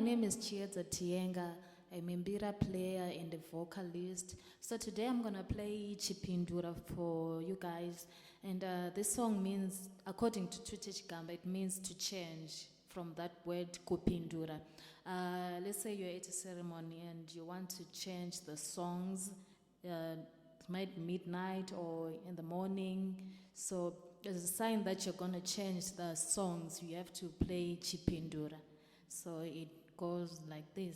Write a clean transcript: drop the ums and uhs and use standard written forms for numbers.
name is Chiedza Tienga. I'm a mbira player and a vocalist. So today I'm gonna play Chipindura for you guys. And this song means, according to Twitter Chigamba, it means to change from that word Kupindura. Let's say you're at a ceremony and you want to change the songs. It might be midnight or in the morning. So as a sign that you're gonna change the songs, you have to play Chipindura. So it goes like this.